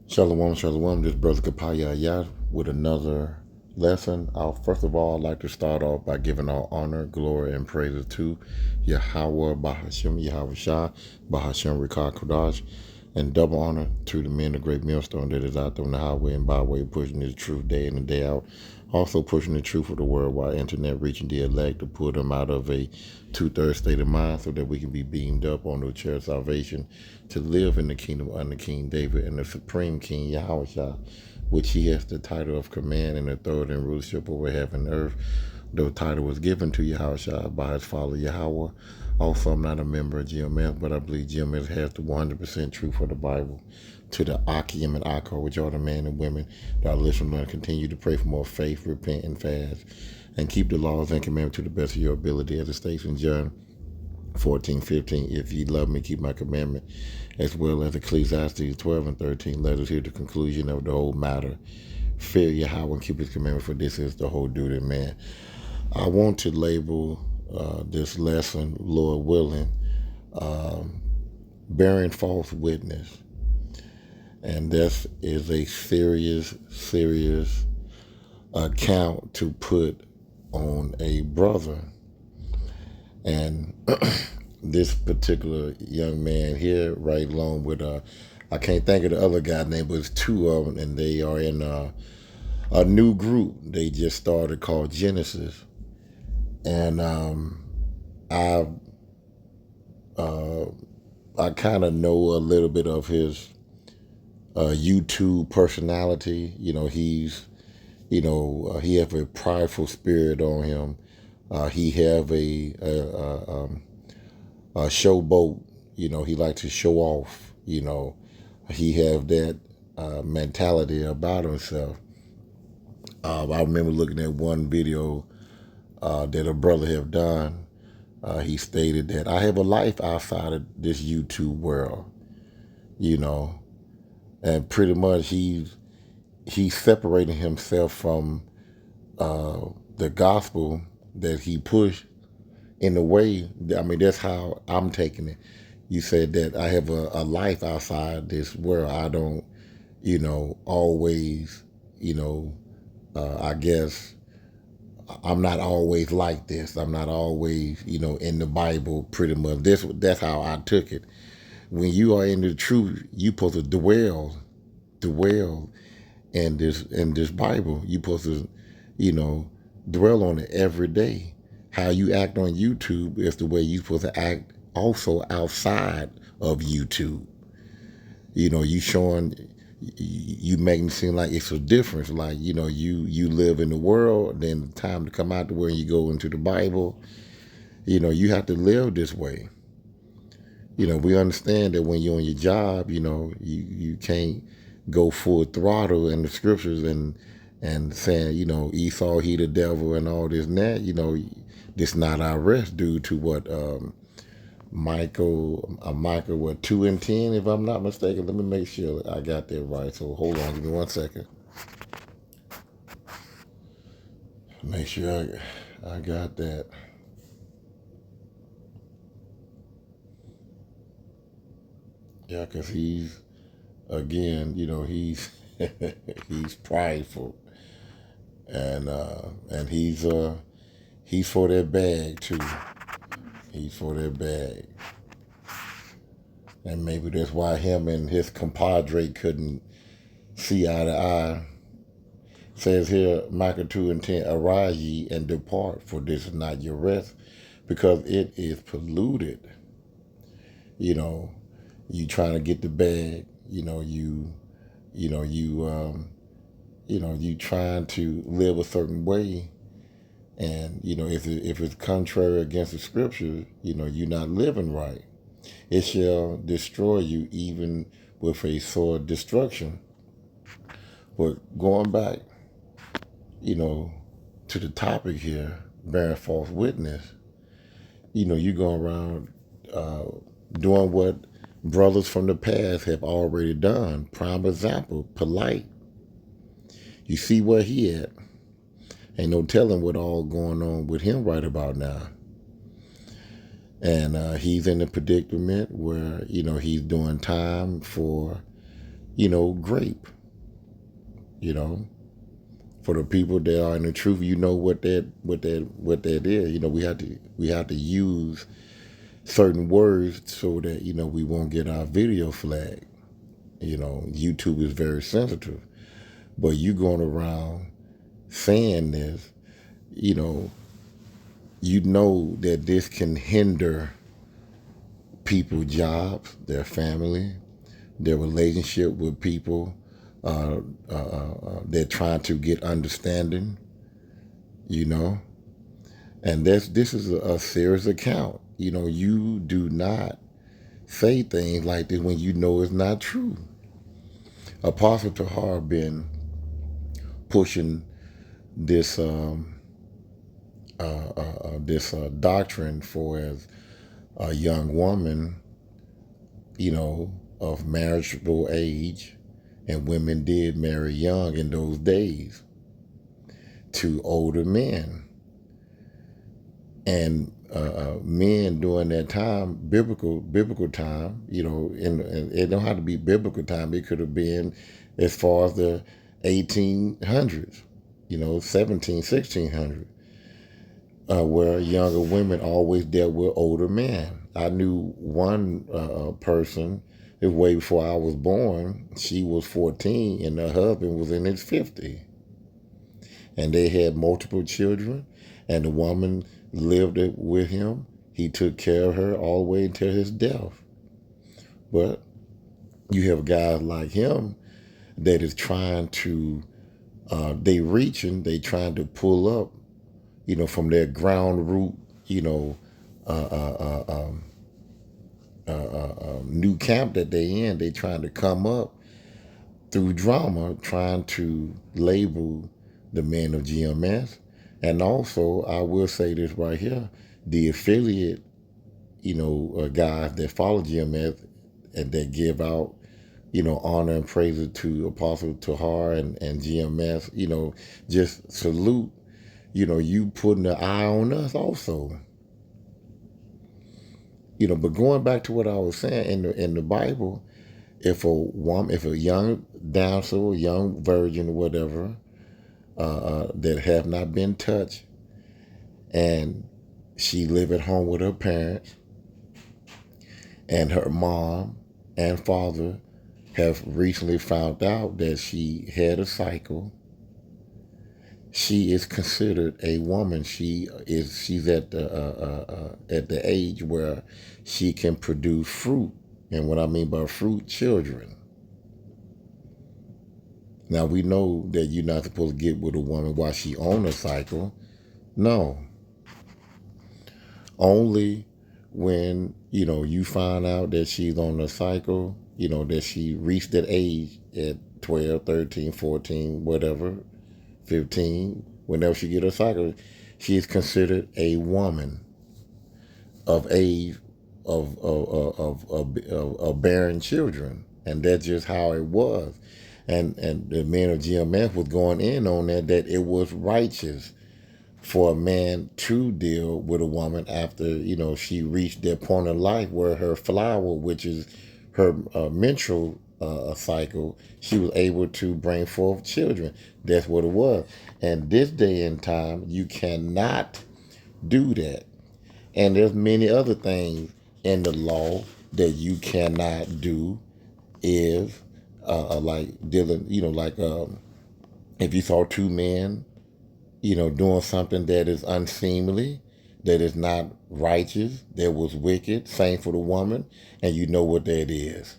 Shalom, shalom. This brother Kapaya Ayat with another lesson. First of all, I'd like to start off by giving all honor, glory, and praises to Yahweh Bahashim, Yahweh Shah, Bahashim Rikah Kodash, and double honor to the men of Great Millstone that is out there on the highway and byway pushing the truth day in and day out. Also pushing the truth of the worldwide internet, reaching the elect to pull them out of a two-thirds state of mind so that we can be beamed up on the chair of salvation to live in the kingdom under King David and the supreme King Yahushua, which he has the title of command and authority and rulership over heaven and earth. The title was given to Yahushua by his father Yahweh. Also, I'm not a member of GMS, but I believe GMS has the 100% truth of the Bible. To the Akim and Akko, which are the men and women that are listening, and continue to pray for more faith, repent, and fast, and keep the laws and commandments to the best of your ability, as it states in John 14:15. If ye love me, keep my commandment, as well as Ecclesiastes 12 and 13. Let us hear the conclusion of the whole matter. Fear Yahweh and keep his commandment, for this is the whole duty of man. I want to label this lesson, Lord willing, bearing false witness. And this is a serious account to put on a brother. And this particular young man here, right along with, I can't think of the other guy's name, but it's two of them, and they are in a new group they just started called Genesis. And I kind of know a little bit of his YouTube personality. You know, he have a prideful spirit on him. He have a showboat. You know, he likes to show off. You know, he have that mentality about himself. I remember looking at one video that a brother have done. He stated that I have a life outside of this YouTube world. You know, and pretty much he's separating himself from the gospel that he pushed in a way. I mean, that's how I'm taking it. You said that I have a life outside this world. I don't, always, I guess I'm not always like this. I'm not always, in the Bible. Pretty much, that's how I took it. When you are in the truth, you supposed to dwell in this Bible. You supposed to, dwell on it every day. How you act on YouTube is the way you supposed to act also outside of YouTube. You showing, you making it seem like it's a difference. Like, you live in the world, then the time to come out to where you go into the Bible, you have to live this way. We understand that when you're on your job, you can't go full throttle in the scriptures and saying, Esau, he the devil and all this and that. This not our rest due to what Michael, what, 2 and 10, if I'm not mistaken. Let me make sure I got that right. So hold on, give me 1 second. Make sure I got that. Yeah, because he's, again, he's he's prideful, and he's for that bag too. He's for that bag, and maybe that's why him and his compadre couldn't see eye to eye. Says here, Micah 2 and 10, arise ye and depart, for this is not your rest, because it is polluted. You trying to get the bag. You trying to live a certain way, and if it's contrary against the scriptures, you're not living right. It shall destroy you even with a sword destruction. But going back, to the topic here, bearing false witness, you go around doing what brothers from the past have already done. Prime example, Polite. You see where he at. Ain't no telling what all going on with him right about now. And he's in a predicament where, he's doing time for, grape, you know. For the people that are in the truth, you know what that is. We have to use certain words so that we won't get our video flagged. YouTube is very sensitive. But you going around saying this, you know, that this can hinder people's jobs, their family, their relationship with people. They're trying to get understanding, you know, and this is a serious account. You do not say things like this when you know it's not true. Apostle Tahar been pushing this doctrine for as a young woman, of marriageable age, and women did marry young in those days to older men. And men during that time, biblical time, and it don't have to be biblical time. It could have been as far as the 1800s, 17, 1600, where younger women always dealt with older men. I knew one person, it was way before I was born. She was 14 and her husband was in his 50s. And they had multiple children, and the woman lived with him. He took care of her all the way until his death. But you have guys like him that is trying to, they trying to pull up, from their ground root, new camp that they in. They trying to come up through drama, trying to label the men of GMS. And also, I will say this right here, the affiliate, guys that follow GMS and that give out, honor and praise to Apostle Tahar and GMS, just salute, you putting the eye on us also. But going back to what I was saying, in the Bible, if a young damsel, young virgin or whatever, that have not been touched, and she live at home with her parents, and her mom and father have recently found out that she had a cycle, she is considered a woman. She's at the age where she can produce fruit, and what I mean by fruit, children. Now we know that you're not supposed to get with a woman while she on a cycle. No. Only when, you find out that she's on a cycle, that she reached that age at 12, 13, 14, whatever, 15, whenever she get her cycle, she is considered a woman of age of bearing children. And that's just how it was. And the men of GMF was going in on that it was righteous for a man to deal with a woman after, she reached that point in life where her flower, which is her menstrual cycle, she was able to bring forth children. That's what it was. And this day and time, you cannot do that. And there's many other things in the law that you cannot do, is like dealing, if you saw two men, doing something that is unseemly, that is not righteous, that was wicked, same for the woman, and you know what that is.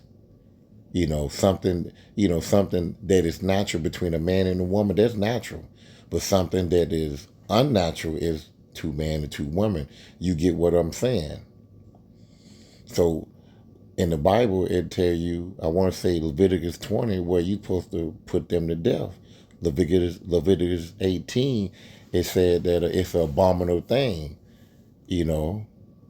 Something that is natural between a man and a woman, that's natural. But something that is unnatural is two men and two women. You get what I'm saying? So in the Bible, it tell you, I want to say Leviticus 20, where you're supposed to put them to death. Leviticus 18, it said that it's an abominable thing,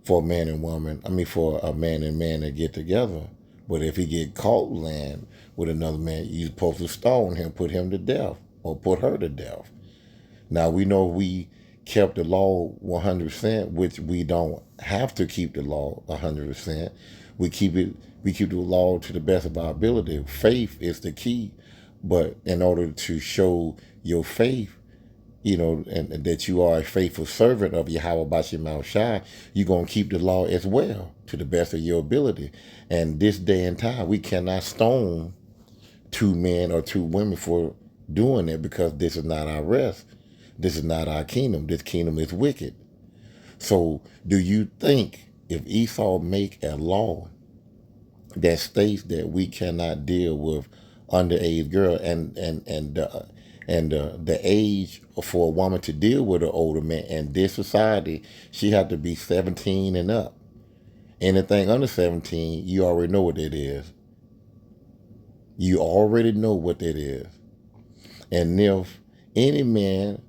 for a man and woman. I mean, for a man and man to get together. But if he get caught land with another man, you're supposed to stone him, put him to death, or put her to death. Now, we know we kept the law 100%, which we don't have to keep the law 100%. We keep it. We keep the law to the best of our ability. Faith is the key, but in order to show your faith, and that you are a faithful servant of Yahweh Bashim Shai, you're going to keep the law as well to the best of your ability. And this day and time, we cannot stone two men or two women for doing it, because this is not our rest. This is not our kingdom. This kingdom is wicked. So do you think if Esau make a law that states that we cannot deal with underage girl, and the age for a woman to deal with an older man in this society, she had to be 17 and up. Anything under 17, you already know what that is. You already know what that is. And if any man,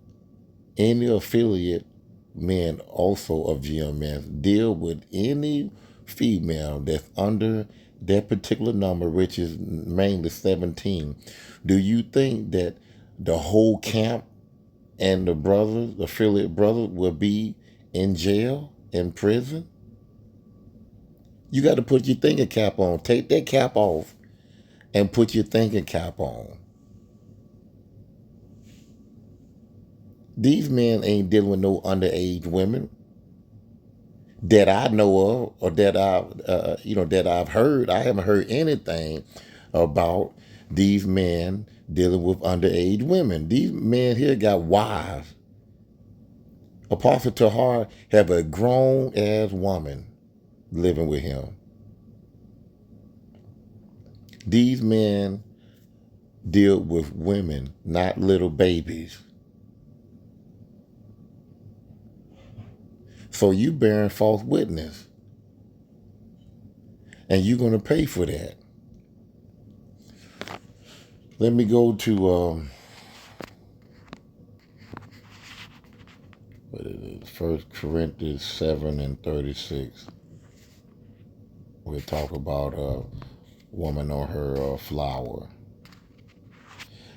any affiliate men also of GMS deal with any female that's under that particular number, which is mainly 17, do you think that the whole camp and the brothers, the affiliate brothers, will be in jail, in prison? You got to put your thinking cap on. Take that cap off and put your thinking cap on. These men ain't dealing with no underage women that I know of, or that I've heard. I haven't heard anything about these men dealing with underage women. These men here got wives. Apostle Tahar have a grown ass woman living with him. These men deal with women, not little babies. So you bearing false witness, and you're going to pay for that. Let me go to 1 Corinthians 7:36. We'll talk about a woman on her flower.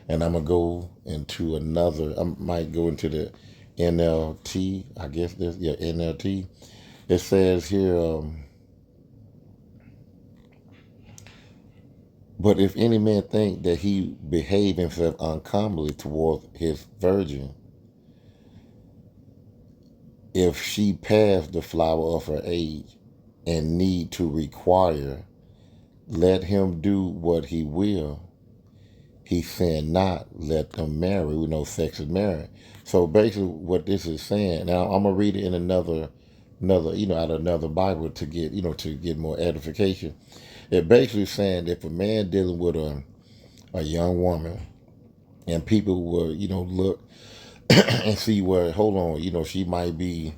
And I'm going to go into I might go into the NLT, I guess this, yeah, NLT. It says here, but if any man think that he behave himself uncommonly towards his virgin, if she pass the flower of her age and need to require, let him do what he will. He said not, let them marry. We know sex is marriage. So basically what this is saying, now I'm going to read it in another, out of another Bible to get more edification. It basically saying if a man dealing with a young woman, and people will, look and see where, hold on, she might be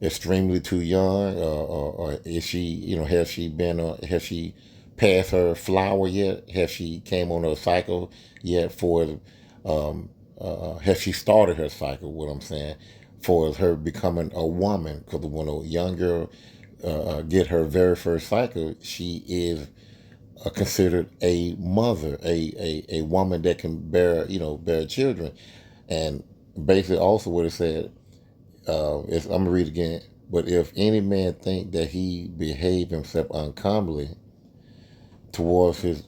extremely too young, or is she, has she passed her flower yet? Has she came on her cycle yet has she started her cycle, what I'm saying, for her becoming a woman? Because when a young girl get her very first cycle, she is considered a mother, a woman that can bear children. And basically also what it said, I'm going to read again. But if any man think that he behave himself uncommonly towards his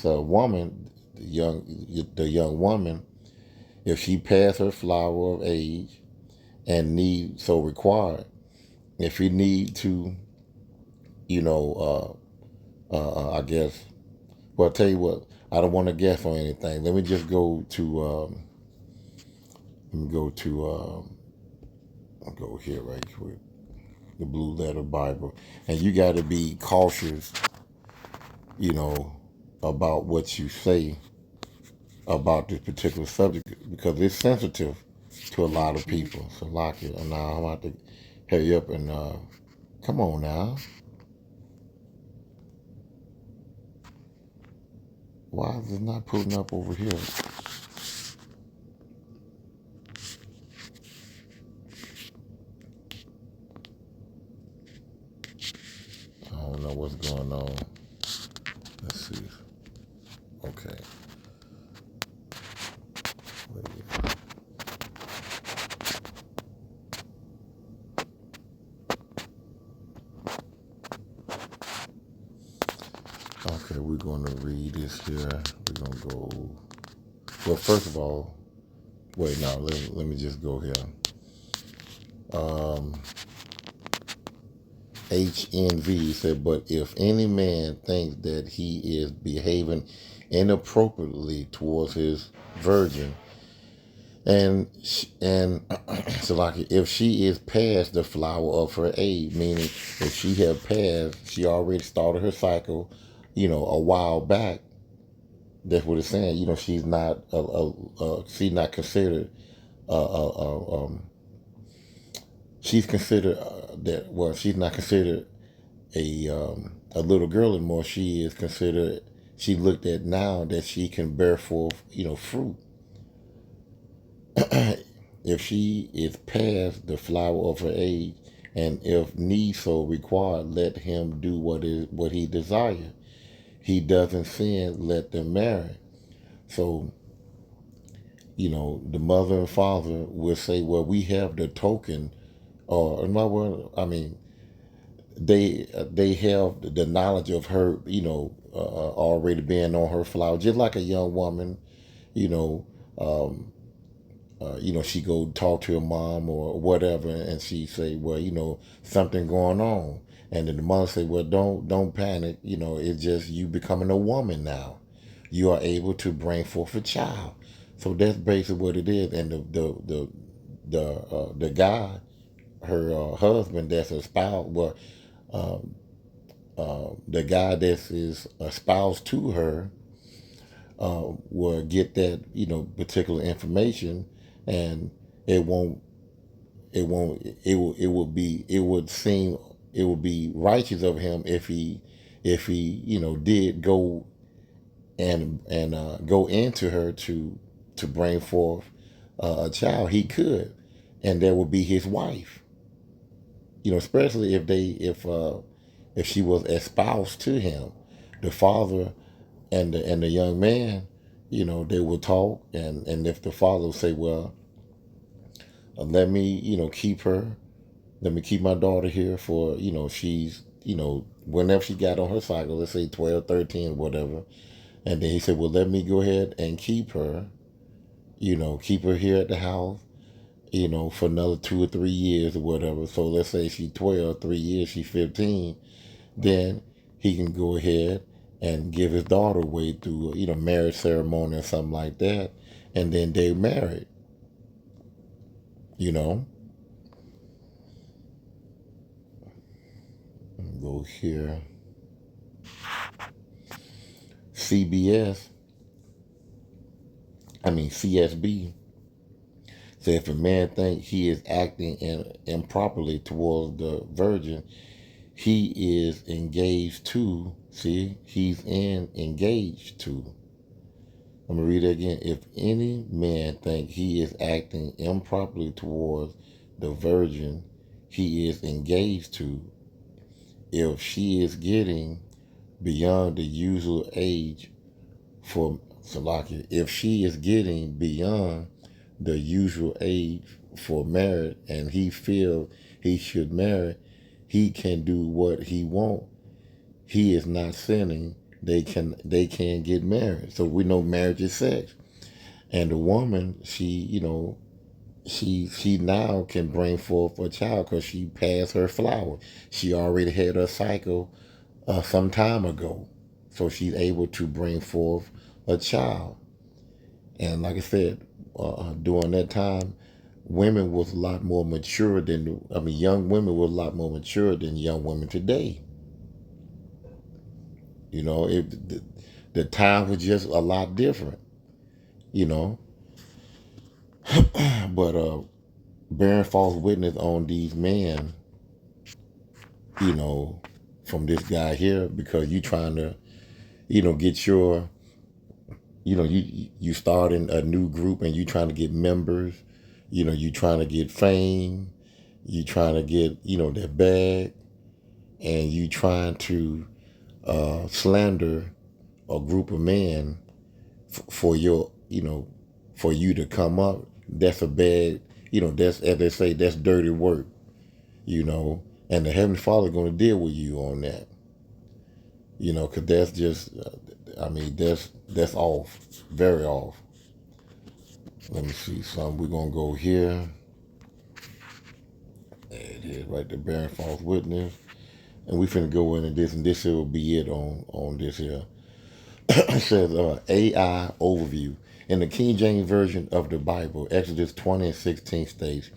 woman, the young woman, if she pass her flower of age and need so required, if he need to, I guess, well, I'll tell you what, I don't want to guess on anything. Let me just go to, I'll go here right quick, the Blue Letter Bible. And you got to be cautious, about what you say about this particular subject, because it's sensitive to a lot of people. So lock it. And now I'm about to hurry up and come on now. Why is it not pulling up over here? I don't know what's going on. Let's see. Okay. Okay, we're going to read this here. We're going to go. Well, first of all, wait, no, let me just go here. HNV said, but if any man thinks that he is behaving inappropriately towards his virgin, and so like if she is past the flower of her age, meaning if she have passed, she already started her cycle, a while back. That's what it's saying. She's not she's not considered she's considered that well she's not considered a little girl anymore. She is considered, she looked at now that she can bear forth fruit. If she is past the flower of her age, and if need so required, let him do what he desires. He doesn't sin, let them marry. So the mother and father will say, well, we have the token, or in my word, I mean, they have the knowledge of her, already being on her flower, just like a young woman, you know, um, she go talk to her mom or whatever, and she say, well, something going on, and then the mother say, well, don't panic, it's just you becoming a woman now. You are able to bring forth a child. So that's basically what it is, and the guy, her husband, that's a spouse. Well, the guy that is a spouse to her will get that particular information, and it won't it will be, it would seem, it would be righteous of him if he did go and go into her to bring forth a child. He could, and that would be his wife. Especially if she was espoused to him, the father and the young man, they would talk, and if the father would say, well, let me keep her, let me keep my daughter here for she's whenever she got on her cycle, let's say 12, 13, whatever, and then he said, well, let me go ahead and keep her, keep her here at the house, for another 2 or 3 years or whatever. So let's say she's 12, 3 years, she's 15, then he can go ahead and give his daughter away through marriage ceremony or something like that, and then they're married. Go here. CSB. So if a man think he is acting improperly towards the virgin, he is engaged to. See, engaged to. I'm gonna read it again. If any man think he is acting improperly towards the virgin, he is engaged to. If she is getting beyond the usual age for Salakia, if she is getting beyond the usual age for marriage, and he feel he should marry, he can do what he want. He is not sinning. They can get married. So we know marriage is sex, and the woman, she now can bring forth a child because she passed her flower. She already had her cycle some time ago, so she's able to bring forth a child. And like I said, during that time, women was a lot more mature than, young women were a lot more mature than young women today. The time was just a lot different, you know. But bearing false witness on these men, from this guy here, because you trying to, get your, you starting a new group and you trying to get members, you trying to get fame, you trying to get, that bag, and you trying to slander a group of men for your, for you to come up. That's a bad, that's, as they say, that's dirty work, and the Heavenly Father going to deal with you on that. Because that's just, I mean, that's off, very off. Let me see something. We're gonna go here. There it is, right there, bearing false witness, and we finna go into this, and this here will be it on this here. It says AI overview. In the King James Version of the Bible, Exodus 20:16 states,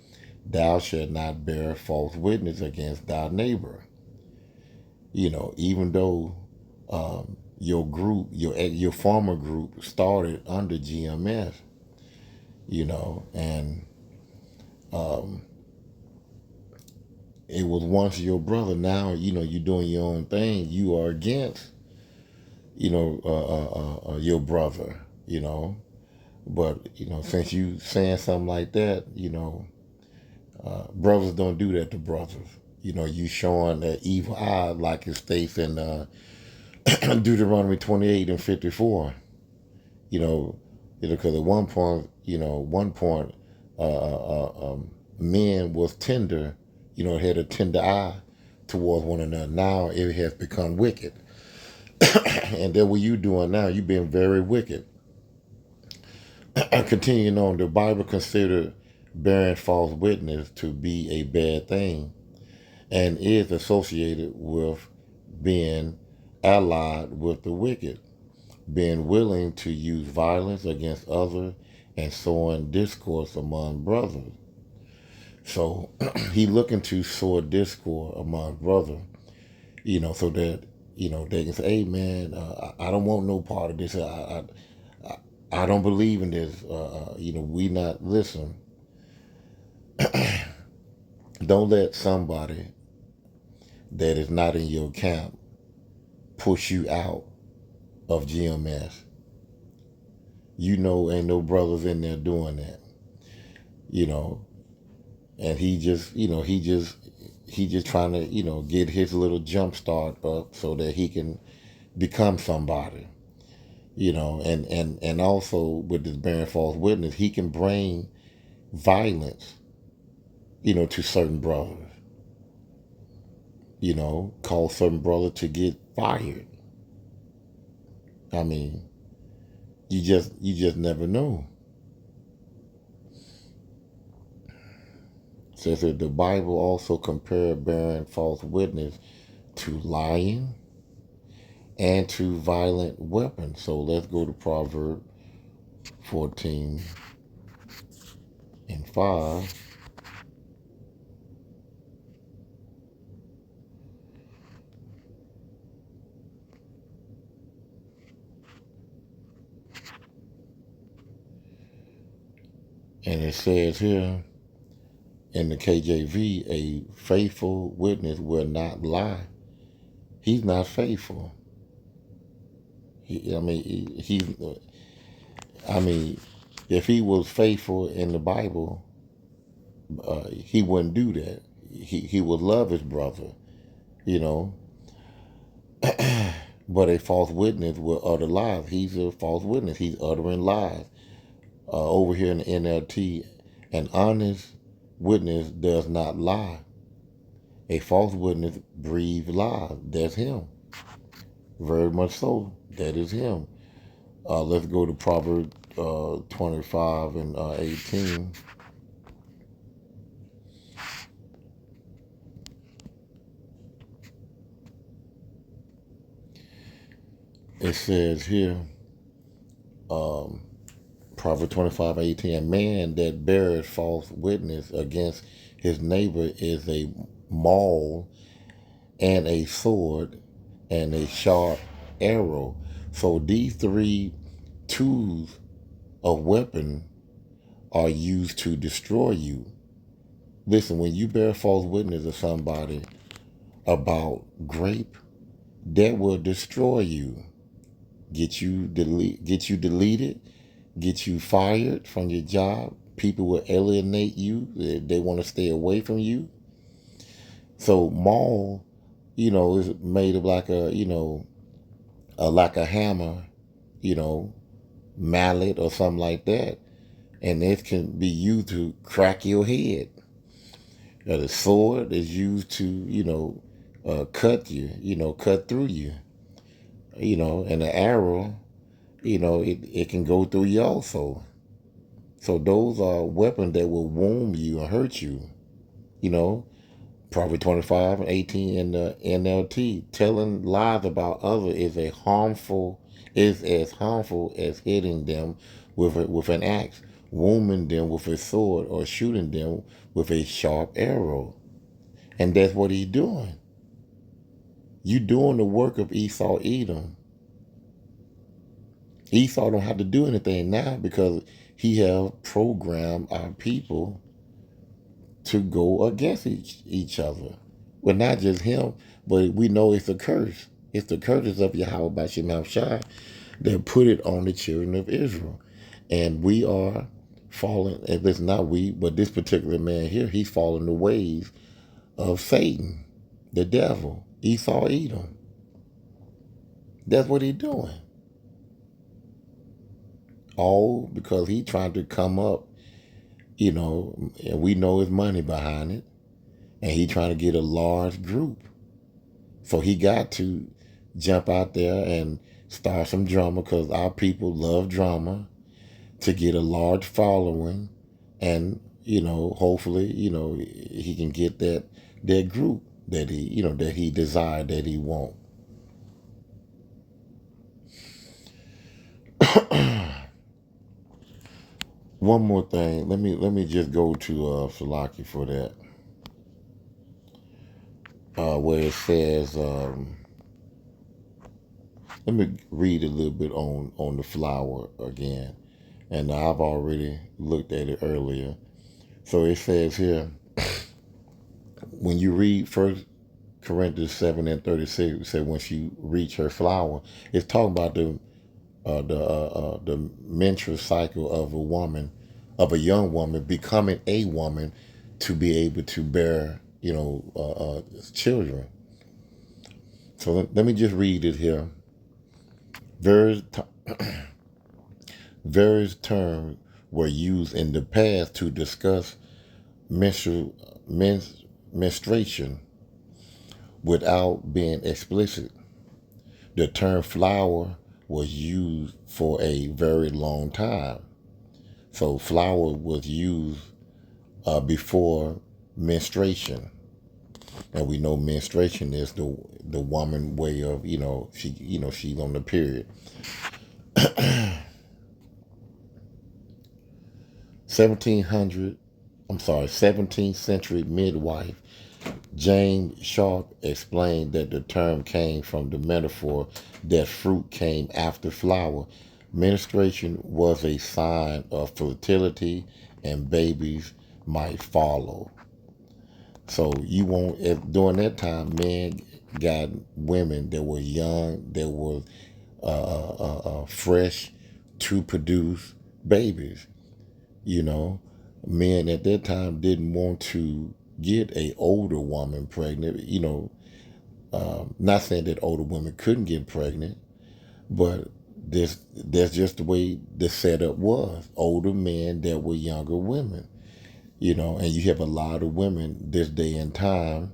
"Thou shalt not bear false witness against thy neighbor." Even though your group, your former group, started under GMS, and it was once your brother. Now you're doing your own thing. You are against your brother. But since you saying something like that, brothers don't do that to brothers. You showing that evil eye, like it states in Deuteronomy 28:54. You know, because at one point, men was tender. Had a tender eye towards one another. Now it has become wicked, and that what you doing now, you being very wicked. Continuing on, the Bible considered bearing false witness to be a bad thing and is associated with being allied with the wicked, being willing to use violence against others, and sowing discourse among brothers. So he looking to sow discord among brothers, so that they can say, "Hey, man, I don't want no part of this. I don't believe in this. We not listen. Don't let somebody that is not in your camp push you out of GMS. Ain't no brothers in there doing that. You know, and he just trying to get his little jump start up so that he can become somebody. And also with this bearing false witness, he can bring violence, to certain brothers. Cause certain brother to get fired. I mean, you just never know. It says that the Bible also compared bearing false witness to lying and to violent weapons. So let's go to Proverbs 14:5. And it says here in the KJV, a faithful witness will not lie. He's not faithful. I mean, if he was faithful in the Bible, he wouldn't do that. He would love his brother, you know. But a false witness will utter lies. He's a false witness. He's uttering lies. Over here in the NLT, an honest witness does not lie. A false witness breathes lies. That's him. Very much so. That is him. Let's go to Proverbs 25:18. It says here, um, Proverbs 25:18, a man that bears false witness against his neighbor is a maul and a sword and a sharp arrow. So these three tools of weapon are used to destroy you. Listen, when you bear false witness to somebody about grape, that will destroy you. Get you deleted, get you fired from your job. People will alienate you. They want to stay away from you. So maul, is made of like like a hammer, you know, mallet or something like that, and it can be used to crack your head. The sword is used to, cut you, cut through you. and the arrow, it can go through you also. So those are weapons that will wound you and hurt you. You know, Proverbs 25 and 18 in the NLT, telling lies about others is as harmful as hitting them with an axe, wounding them with a sword, or shooting them with a sharp arrow. And that's what he's doing. You doing the work of Esau Edom. Esau don't have to do anything now because he have programmed our people to go against each other. Well, not just him, but we know it's a curse. It's the curses of Yahweh Bashim Shai that put it on the children of Israel. And we are falling, if it's not we, but this particular man here, he's following the ways of Satan, the devil, Esau Edom. That's what he's doing. All because he's trying to come up, and we know his money behind it. And he trying to get a large group. So he got to jump out there and start some drama because our people love drama to get a large following. And, hopefully, he can get that group that he desired, that he want. One more thing. Let me just go to Salaki for that. Where it says, let me read a little bit on the flower again. And I've already looked at it earlier. So it says here, when you read 1 Corinthians 7 and 36, it says when she reached her flower, it's talking about the menstrual cycle of a woman, of a young woman becoming a woman to be able to bear, children. So let me just read it here. Various terms were used in the past to discuss menstruation without being explicit. The term flower was used for a very long time. So flower was used before menstruation. And we know menstruation is the woman way of, she's on the period. 17th century midwife James Sharp explained that the term came from the metaphor that fruit came after flower. Menstruation was a sign of fertility and babies might follow. So during that time, men got women that were young, that were fresh to produce babies. Men at that time didn't want to get a older woman pregnant. Not saying that older women couldn't get pregnant, but that's just the way the setup was. Older men that were younger women. And you have a lot of women this day and time,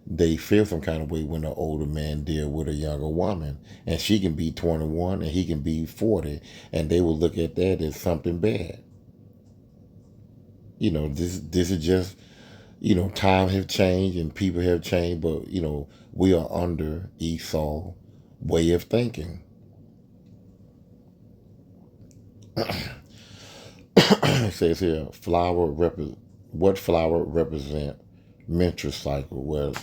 they feel some kind of way when an older man deal with a younger woman. And she can be 21 and he can be 40, and they will look at that as something bad. This is just, time have changed and people have changed, but, we are under Esau way of thinking. It says here, what flower represent menstrual cycle? Well,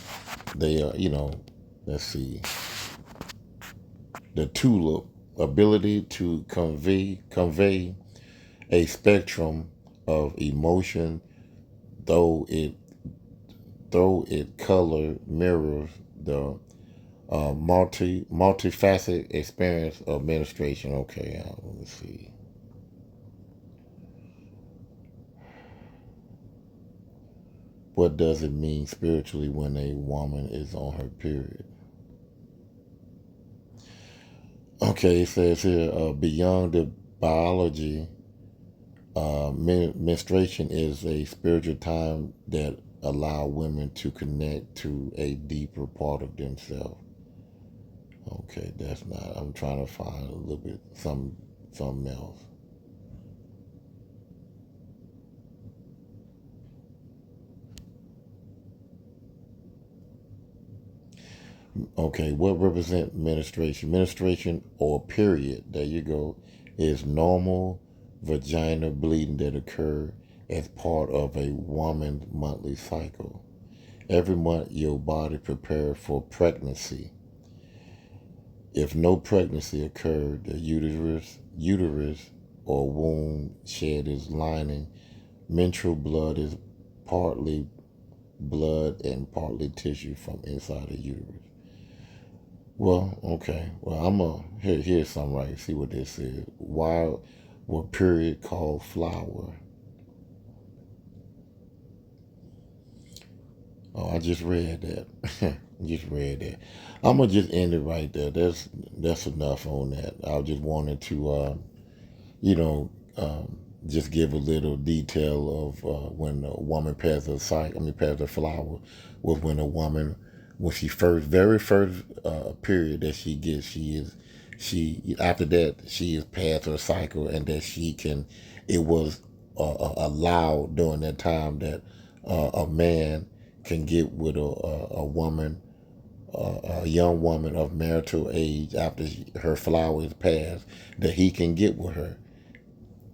they are, let's see, the tulip, ability to convey a spectrum of emotion, though it color mirrors the multifaceted experience of menstruation. Okay, let me see. What does it mean spiritually when a woman is on her period? Okay, it says here, beyond the biology, menstruation is a spiritual time that allow women to connect to a deeper part of themselves. Okay, that's not. I'm trying to find a little bit something else. Okay, what represent menstruation? Menstruation or period, there you go, is normal vaginal bleeding that occur as part of a woman's monthly cycle. Every month, your body prepares for pregnancy. If no pregnancy occurred, the uterus or womb shed its lining. Menstrual blood is partly blood and partly tissue from inside the uterus. Well, okay. Well, here's something right. See what this is. Why were period called flower? Oh, I just read that. Just read that. I'm gonna just end it right there. That's enough on that. I just wanted to, you know, just give a little detail of when a woman passes a cycle. I mean, passes a flower, was when a woman, when she very first period that she gets, she after that she is past her cycle, and that she can. It was allowed during that time that a man can get with a woman, a young woman of marital age after her flower is passed, that he can get with her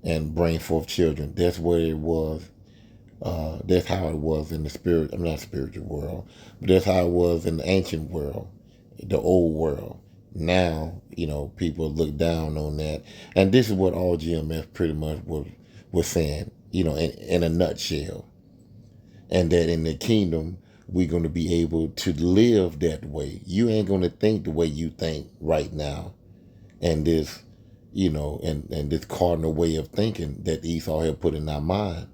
and bring forth children. That's what it was. That's how it was in the spirit. I'm not spiritual world, but that's how it was in the ancient world, the old world. Now, people look down on that, and this is what all GMS pretty much was saying. In a nutshell, and that in the kingdom we're going to be able to live that way. You ain't going to think the way you think right now, and this, and this cardinal way of thinking that Esau had put in our mind.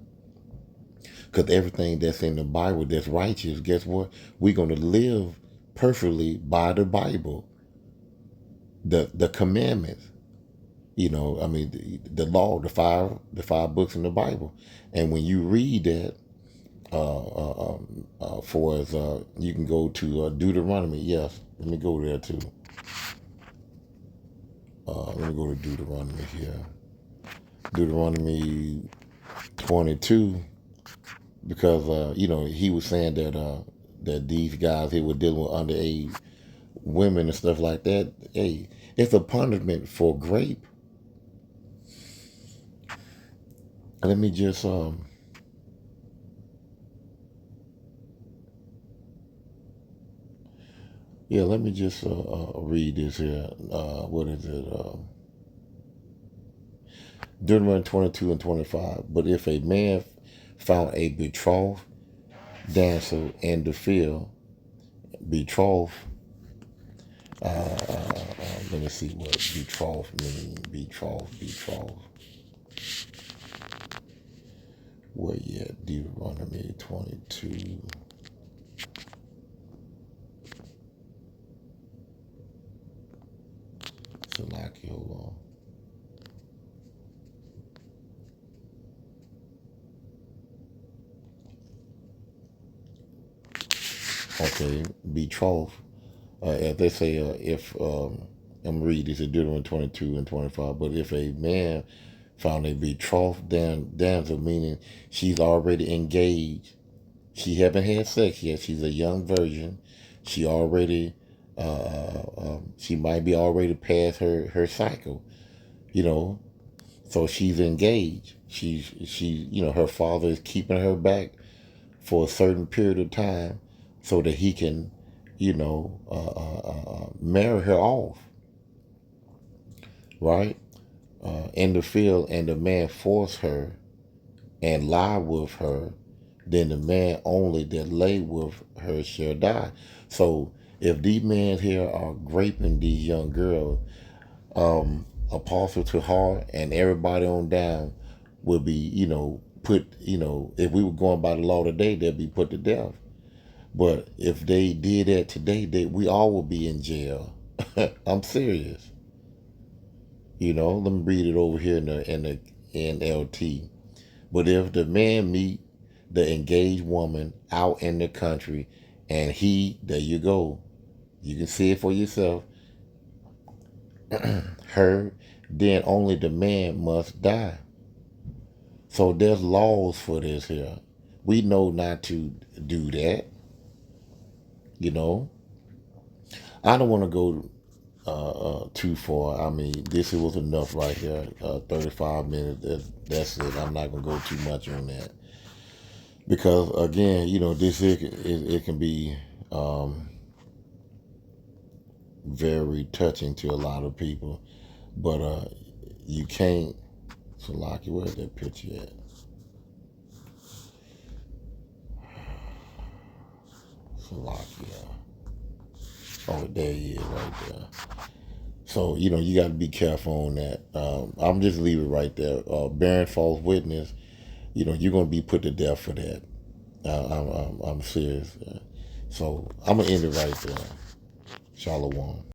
Because everything that's in the Bible that's righteous, guess what? We're going to live perfectly by the Bible, the commandments. I mean, the law, the five books in the Bible. And when you read that, for as you can go to Deuteronomy. Yes, let me go there too. Let me go to Deuteronomy here. Deuteronomy 22, because he was saying that these guys here were dealing with underage women and stuff like that. Hey, it's a punishment for grape. Let me just yeah, let me just read this here. What is it? Deuteronomy 22 and 25. But if a man found a betrothed damsel in the field, betrothed, let me see what betrothed means. Betrothed. Where you at? Deuteronomy 22. Salaki, hold on. Okay, betrothed. If they say, if I'm reading this in Deuteronomy 22 and 25, but if a man found a betrothed damsel, meaning she's already engaged, she haven't had sex yet, she's a young virgin, she already, she might be already past her cycle, you know, so she's engaged. Her father is keeping her back for a certain period of time so that he can, marry her off, right? In the field, and the man force her and lie with her, then the man only that lay with her shall die. So if these men here are raping these young girls, Apostle to heart and everybody on down will be, put, if we were going by the law today, they'd be put to death. But if they did that today, we all would be in jail. I'm serious. Let me read it over here in the NLT. But if the man meet the engaged woman out in the country, and there you go, you can see it for yourself, heard, then only the man must die. So there's laws for this here. We know not to do that. You know, I don't want to go too far. I mean, this was enough right here. 35 minutes. That's it. I'm not gonna go too much on that because again, this it can be very touching to a lot of people. But you can't. Salaki, where's that picture at? Salaki. Oh, there he is right there. So, you got to be careful on that. I'm just leave it right there. Bearing false witness, you're going to be put to death for that. I'm serious. So, I'm going to end it right there. Shalom.